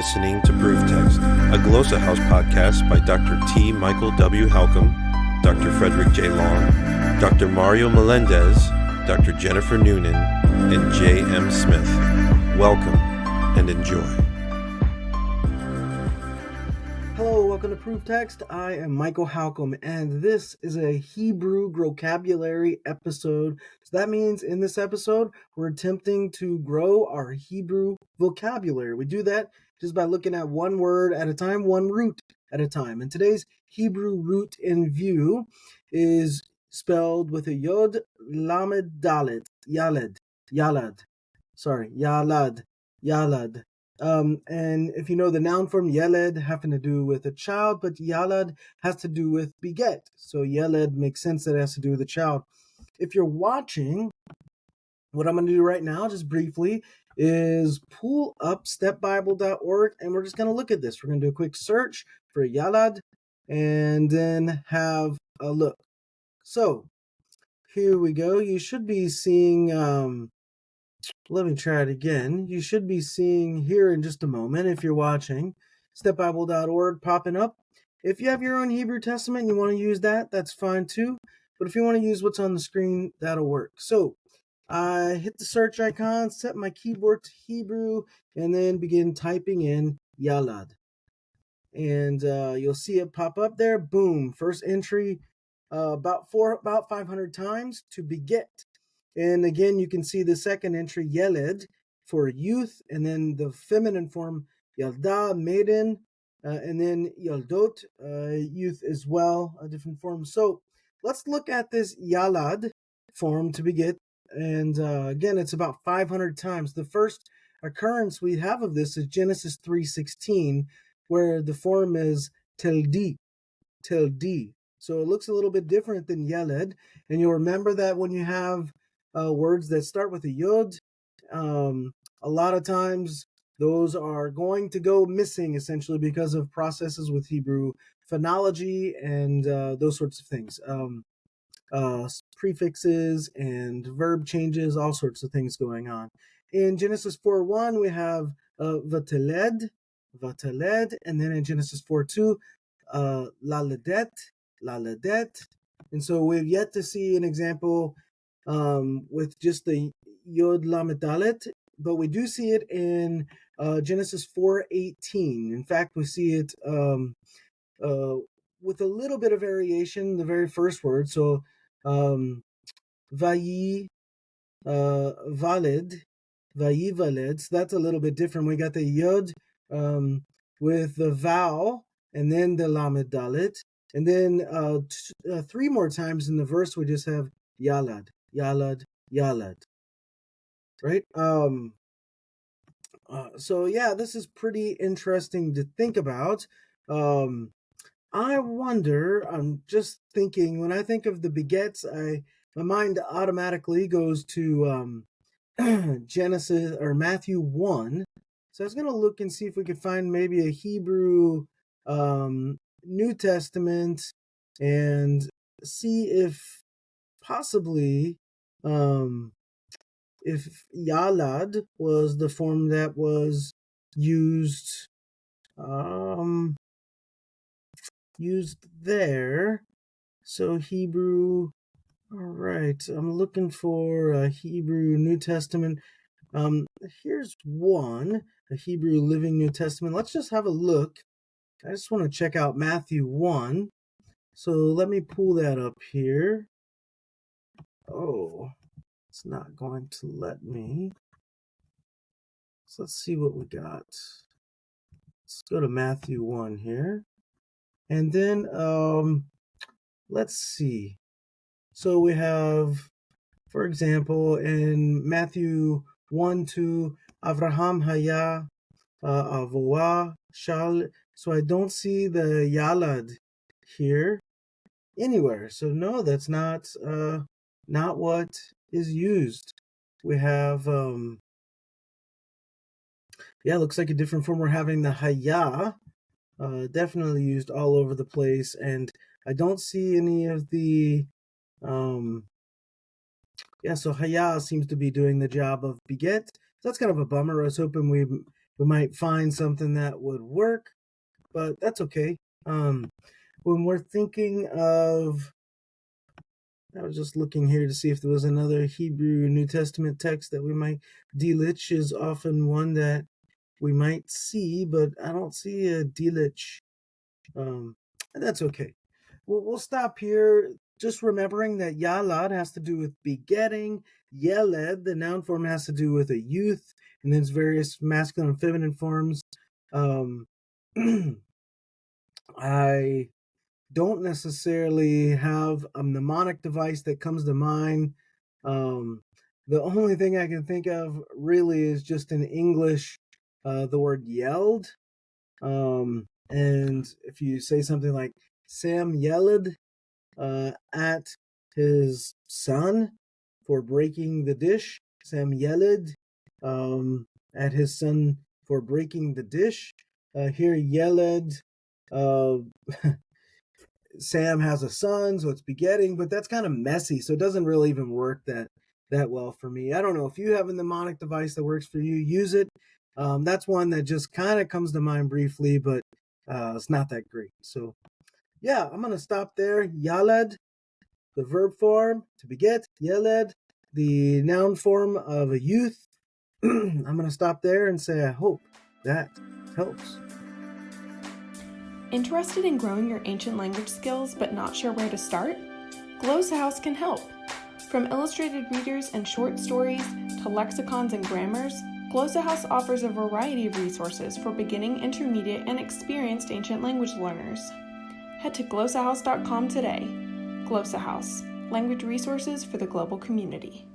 listening to Proof Text, a Glossa House podcast by Dr. T. Michael W. Halcomb, Dr. Frederick J. Long, Dr. Mario Melendez, Dr. Jennifer Noonan, and J. M. Smith. Welcome and enjoy. Hello, welcome to Proof Text. I am Michael Halcomb, and this is a Hebrew Growcabulary episode. So that means in this episode, we're attempting to grow our Hebrew vocabulary. We do that just by looking at one word at a time, one root at a time. And today's Hebrew root in view is spelled with a yod, lamed, dalet, yaled, yalad. Yalad. And if you know the noun form, yeled having to do with a child, but yalad has to do with beget. So yeled makes sense that it has to do with a child. If you're watching, what I'm going to do right now, just briefly, is pull up stepbible.org, and we're just going to look at this. We're going to do a quick search for yalad, and then have a look. So here we go. You should be seeing... let me try it again. You should be seeing here in just a moment, if you're watching, stepbible.org popping up. If you have your own Hebrew Testament and you want to use that, that's fine too. But if you want to use what's on the screen, that'll work. So I hit the search icon, set my keyboard to Hebrew, and then begin typing in Yalad. And you'll see it pop up there. Boom. First entry about 500 times to beget. And again, you can see the second entry, Yeled, for youth, and then the feminine form, Yalda, maiden, and then Yaldot, youth as well, a different form. So let's look at this Yalad form to beget. And again, it's about 500 times. The first occurrence we have of this is Genesis 3:16, where the form is Teldi. So it looks a little bit different than Yeled. And you'll remember that when you have words that start with a yod, a lot of times those are going to go missing essentially because of processes with Hebrew phonology and those sorts of things. Prefixes and verb changes, all sorts of things going on. In Genesis 4:1, we have vateled, and then in Genesis 4:2, laledet. And so we've yet to see an example with just the Yod Lamed Dalet, but we do see it in Genesis 4:18. In fact, we see it with a little bit of variation, the very first word. So, Vayi Valed, so that's a little bit different. We got the Yod with the vowel, and then the Lamed Dalet. And then three more times in the verse, we just have Yalad, right? So yeah, this is pretty interesting to think about. I wonder, I'm just thinking, when I think of the begets, my mind automatically goes to Genesis or Matthew 1. So I was going to look and see if we could find maybe a Hebrew New Testament and see if possibly if Yalad was the form that was used there. So Hebrew, all right, I'm looking for a Hebrew New Testament. Here's one, a Hebrew Living New Testament. Let's just have a look. I just want to check out Matthew 1. So let me pull that up here. Oh, it's not going to let me. So let's see what we got. Let's go to Matthew 1 here. And then let's see. So we have, for example, in Matthew 1:2, Avraham haya avoa shal. So I don't see the Yalad here anywhere. So no, that's not what is used. We have looks like a different form. We're having the haya, definitely used all over the place, and I don't see any of the so haya seems to be doing the job of beget. That's kind of a bummer. I was hoping we we might find something that would work, but that's okay. When we're thinking of, I was just looking here to see if there was another Hebrew New Testament text that we might, Dilich is often one that we might see, but I don't see a Dilich. And that's okay. We'll stop here, just remembering that Yalad has to do with begetting. Yeled, the noun form, has to do with a youth, and then its various masculine and feminine forms. I don't necessarily have a mnemonic device that comes to mind. The only thing I can think of really is just in English, the word yelled. And if you say something like Sam yelled at his son for breaking the dish, Sam yelled at his son for breaking the dish. Here, yelled. Sam has a son, so it's begetting, but that's kind of messy, so it doesn't really even work that well for me. I don't know if you have a mnemonic device that works for you, use it. That's one that just kind of comes to mind briefly, but it's not that great. So yeah, I'm gonna stop there. Yaled, the verb form to beget. Yeled, the noun form of a youth. I'm gonna stop there and say I hope that helps. Interested in growing your ancient language skills but not sure where to start? Glossa House can help. From illustrated readers and short stories to lexicons and grammars, Glossa House offers a variety of resources for beginning, intermediate, and experienced ancient language learners. Head to glossahouse.com today. Glossa House, language resources for the global community.